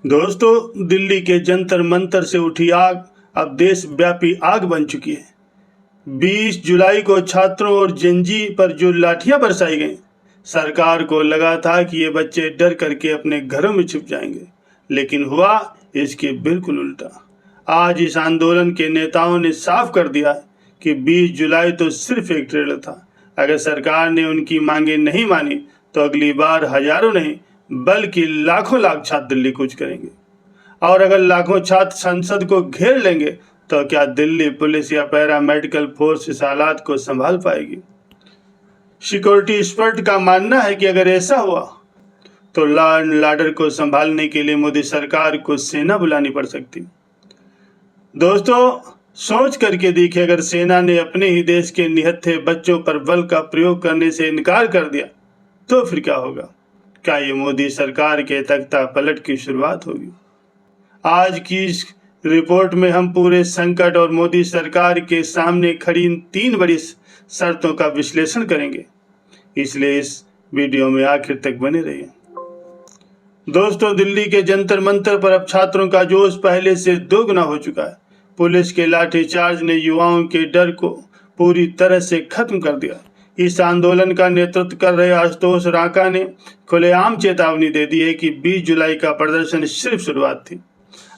दोस्तों, दिल्ली के जंतर मंतर से उठी आग अब देशव्यापी आग बन चुकी है। 20 जुलाई को छात्रों और जेनजी पर जो लाठियां बरसाई गईं, सरकार को लगा था कि ये बच्चे डर करके अपने घरों में छिप जाएंगे, लेकिन हुआ इसके बिल्कुल उल्टा। आज इस आंदोलन के नेताओं ने साफ कर दिया है कि 20 जुलाई तो सिर्फ एक ट्रेलर था। अगर सरकार ने उनकी मांगे नहीं मानी तो अगली बार हजारों नहीं बल्कि लाखों लाख छात्र दिल्ली कूच करेंगे। और अगर लाखों छात्र संसद को घेर लेंगे तो क्या दिल्ली पुलिस या पैरा मेडिकल फोर्स इस हालात को संभाल पाएगी? सिक्योरिटी एक्सपर्ट का मानना है कि अगर ऐसा हुआ तो लॉ एंड ऑर्डर को संभालने के लिए मोदी सरकार को सेना बुलानी पड़ सकती। दोस्तों, सोच करके देखिए, अगर सेना ने अपने ही देश के निहत्थे बच्चों पर बल का प्रयोग करने से इनकार कर दिया तो फिर क्या होगा? क्या ये मोदी सरकार के तख्ता पलट की शुरुआत होगी? आज की इस रिपोर्ट में हम पूरे संकट और मोदी सरकार के सामने खड़ी इन 3 बड़ी शर्तों का विश्लेषण करेंगे, इसलिए इस वीडियो में आखिर तक बने रहिए। दोस्तों, दिल्ली के जंतर मंतर पर अब छात्रों का जोश पहले से दोगुना हो चुका है। पुलिस के लाठीचार्ज ने युवाओं के डर को पूरी तरह से खत्म कर दिया। इस आंदोलन का नेतृत्व कर रहे आशुतोष रांका ने खुलेआम चेतावनी दे दी है कि 20 जुलाई का प्रदर्शन सिर्फ शुरुआत थी।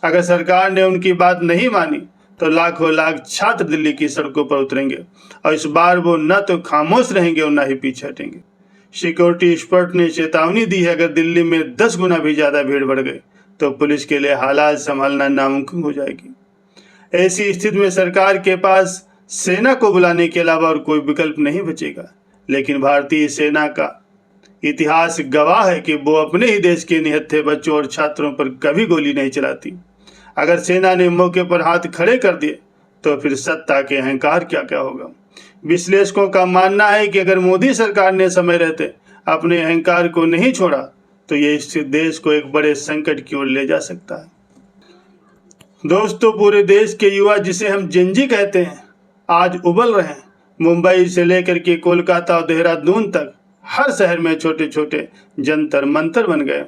अगर सरकार ने उनकी बात नहीं मानी तो लाखों लाख छात्र दिल्ली की सड़कों पर उतरेंगे और इस बार वो न तो खामोश रहेंगे और न ही पीछे हटेंगे। सिक्योरिटी एक्सपर्ट ने चेतावनी दी है, अगर दिल्ली में 10 गुना भी ज्यादा भीड़ बढ़ गई तो पुलिस के लिए हालात संभालना नामुमकिन हो जाएगी। ऐसी स्थिति में सरकार के पास सेना को बुलाने के अलावा और कोई विकल्प नहीं बचेगा। लेकिन भारतीय सेना का इतिहास गवाह है कि वो अपने ही देश के निहत्थे बच्चों और छात्रों पर कभी गोली नहीं चलाती। अगर सेना ने मौके पर हाथ खड़े कर दिए तो फिर सत्ता के अहंकार क्या क्या होगा? विश्लेषकों का मानना है कि अगर मोदी सरकार ने समय रहते अपने अहंकार को नहीं छोड़ा तो ये इस देश को एक बड़े संकट की ओर ले जा सकता है। दोस्तों, पूरे देश के युवा, जिसे हम जेनजी कहते हैं, आज उबल रहे हैं। मुंबई से लेकर के कोलकाता और देहरादून तक हर शहर में छोटे छोटे जंतर मंतर बन गए।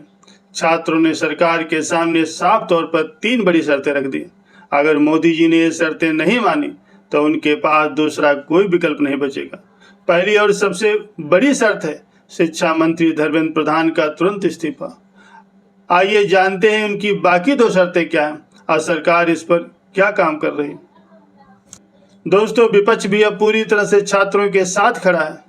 छात्रों ने सरकार के सामने साफ तौर पर 3 बड़ी शर्तें रख दी। अगर मोदी जी ने ये शर्तें नहीं मानी तो उनके पास दूसरा कोई विकल्प नहीं बचेगा। पहली और सबसे बड़ी शर्त है शिक्षा मंत्री धर्मेंद्र प्रधान का तुरंत इस्तीफा। आइए जानते हैं उनकी बाकी 2 शर्तें क्या हैं और सरकार इस पर क्या काम कर रही है। दोस्तों, विपक्ष भी अब पूरी तरह से छात्रों के साथ खड़ा है।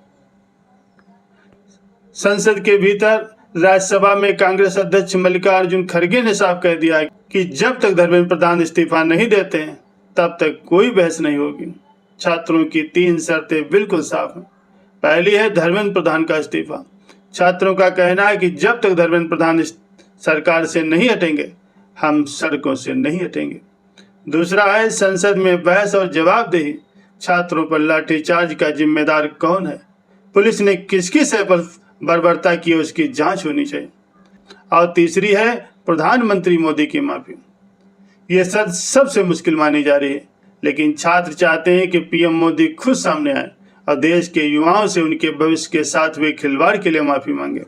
संसद के भीतर राज्यसभा में कांग्रेस अध्यक्ष मल्लिकार्जुन खड़गे ने साफ कह दिया कि जब तक धर्मेंद्र प्रधान इस्तीफा नहीं देते हैं तब तक कोई बहस नहीं होगी। छात्रों की 3 शर्तें बिल्कुल साफ हैं। पहली है धर्मेंद्र प्रधान का इस्तीफा। छात्रों का कहना है कि जब तक धर्मेंद्र प्रधान सरकार से नहीं हटेंगे हम सड़कों से नहीं हटेंगे। दूसरा है संसद में बहस और जवाबदेही। छात्रों पर लाठीचार्ज का जिम्मेदार कौन है? पुलिस ने किसकी सह पर बर्बरता की, उसकी जांच होनी चाहिए। और तीसरी है प्रधानमंत्री मोदी की माफी। ये शर्त सबसे मुश्किल मानी जा रही है, लेकिन छात्र चाहते हैं कि पीएम मोदी खुद सामने आए और देश के युवाओं से उनके भविष्य के साथ हुए खिलवाड़ के लिए माफी मांगे।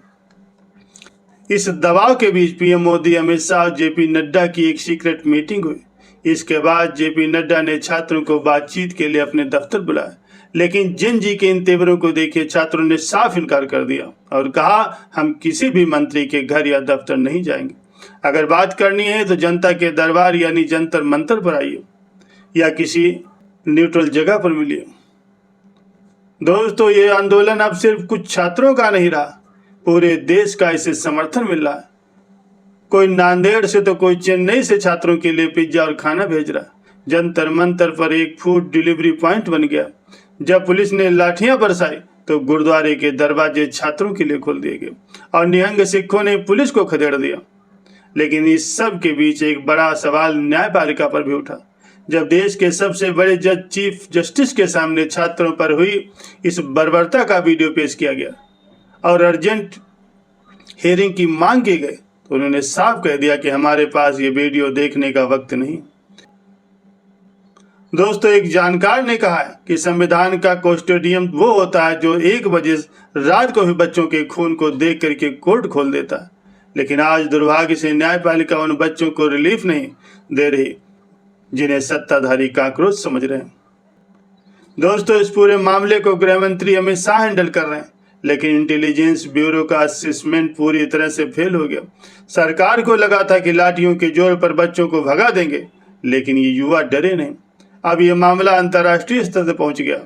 इस दबाव के बीच पीएम मोदी, अमित शाह और जेपी नड्डा की एक सीक्रेट मीटिंग हुई। इसके बाद जेपी नड्डा ने छात्रों को बातचीत के लिए अपने दफ्तर बुलाया, लेकिन जेनजी के इन तेवरों को देखे छात्रों ने साफ इनकार कर दिया और कहा, हम किसी भी मंत्री के घर या दफ्तर नहीं जाएंगे। अगर बात करनी है तो जनता के दरबार यानी जंतर मंतर पर आइए या किसी न्यूट्रल जगह पर मिलिए। दोस्तों, ये आंदोलन अब सिर्फ कुछ छात्रों का नहीं रहा, पूरे देश का इसे समर्थन मिल रहा है। कोई नांदेड़ से तो कोई चेन्नई से छात्रों के लिए पिज्जा और खाना भेज रहा। जंतर मंतर पर एक फूड डिलीवरी पॉइंट बन गया। जब पुलिस ने लाठियां बरसाई तो गुरुद्वारे के दरवाजे छात्रों के लिए खोल दिए गए और निहंग सिखों ने पुलिस को खदेड़ दिया। लेकिन इस सब के बीच एक बड़ा सवाल न्यायपालिका पर भी उठा। जब देश के सबसे बड़े जज चीफ जस्टिस के सामने छात्रों पर हुई इस बर्बरता का वीडियो पेश किया गया और अर्जेंट हियरिंग की मांग की गई तो उन्होंने साफ कह दिया कि हमारे पास ये वीडियो देखने का वक्त नहीं। दोस्तों, एक जानकार ने कहा है कि संविधान का कस्टोडियन वो होता है जो 1 बजे रात को भी बच्चों के खून को देख करके कोर्ट खोल देता है, लेकिन आज दुर्भाग्य से न्यायपालिका उन बच्चों को रिलीफ नहीं दे रही जिन्हें सत्ताधारी काकरोच समझ रहे हैं। दोस्तों, इस पूरे मामले को गृह मंत्री अमित शाह हैंडल कर रहे हैं, लेकिन इंटेलिजेंस ब्यूरो का असेसमेंट पूरी तरह से फेल हो गया। सरकार को लगा था कि लाठियों के जोर पर बच्चों को भगा देंगे, लेकिन ये युवा डरे नहीं। अब ये मामला अंतर्राष्ट्रीय स्तर तक पहुंच गया।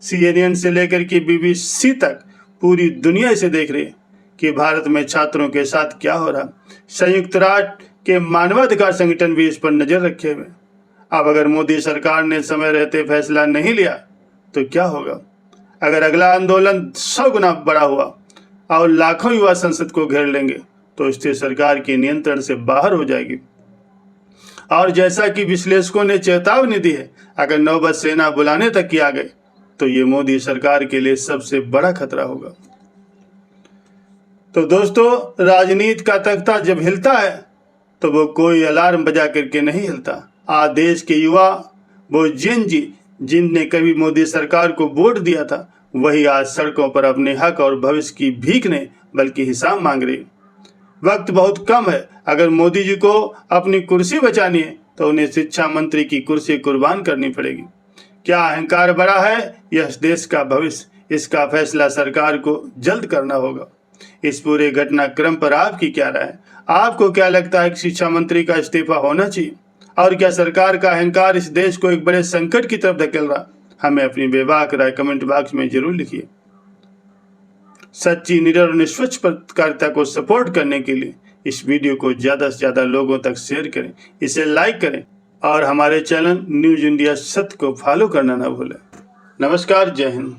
CNN से लेकर के BBC तक पूरी दुनिया इसे देख रही है कि भारत में छात्रों के साथ क्या हो रहा। संयुक्त राष्ट्र के मानवाधिकार संगठन भी इस पर नजर रखे हुए। अब अगर मोदी सरकार ने समय रहते फैसला नहीं लिया तो क्या होगा? अगर अगला आंदोलन 100 गुना बड़ा हुआ और लाखों युवा संसद को घेर लेंगे तो इससे सरकार के नियंत्रण से बाहर हो जाएगी। और जैसा कि विश्लेषकों ने चेतावनी दी है, अगर नौबत सेना बुलाने तक की आ गई तो ये मोदी सरकार के लिए सबसे बड़ा खतरा होगा। तो दोस्तों, राजनीति का तख्ता जब हिलता है तो वो कोई अलार्म बजा करके नहीं हिलता। आज देश के युवा, वो जिनने कभी मोदी सरकार को वोट दिया था, वही आज सड़कों पर अपने हक और भविष्य की भीख नहीं बल्कि हिसाब मांग रही। वक्त बहुत कम है। अगर मोदी जी को अपनी कुर्सी बचानी है तो उन्हें शिक्षा मंत्री की कुर्सी कुर्बान करनी पड़ेगी। क्या अहंकार बड़ा है यह देश का भविष्य, इसका फैसला सरकार को जल्द करना होगा। इस पूरे घटनाक्रम पर आपकी क्या राय है? आपको क्या लगता है कि शिक्षा मंत्री का इस्तीफा होना चाहिए? और क्या सरकार का अहंकार इस देश को एक बड़े संकट की तरफ धकेल रहा? हमें अपनी बेबाक राय कमेंट बॉक्स में जरूर लिखिए। सच्ची, निडर और निष्पक्ष पत्रकारिता को सपोर्ट करने के लिए इस वीडियो को ज़्यादा से ज़्यादा लोगों तक शेयर करें, इसे लाइक करें और हमारे चैनल न्यूज़ इंडिया सत्य को फॉलो करना ना भूलें। नमस्कार, जय हिंद।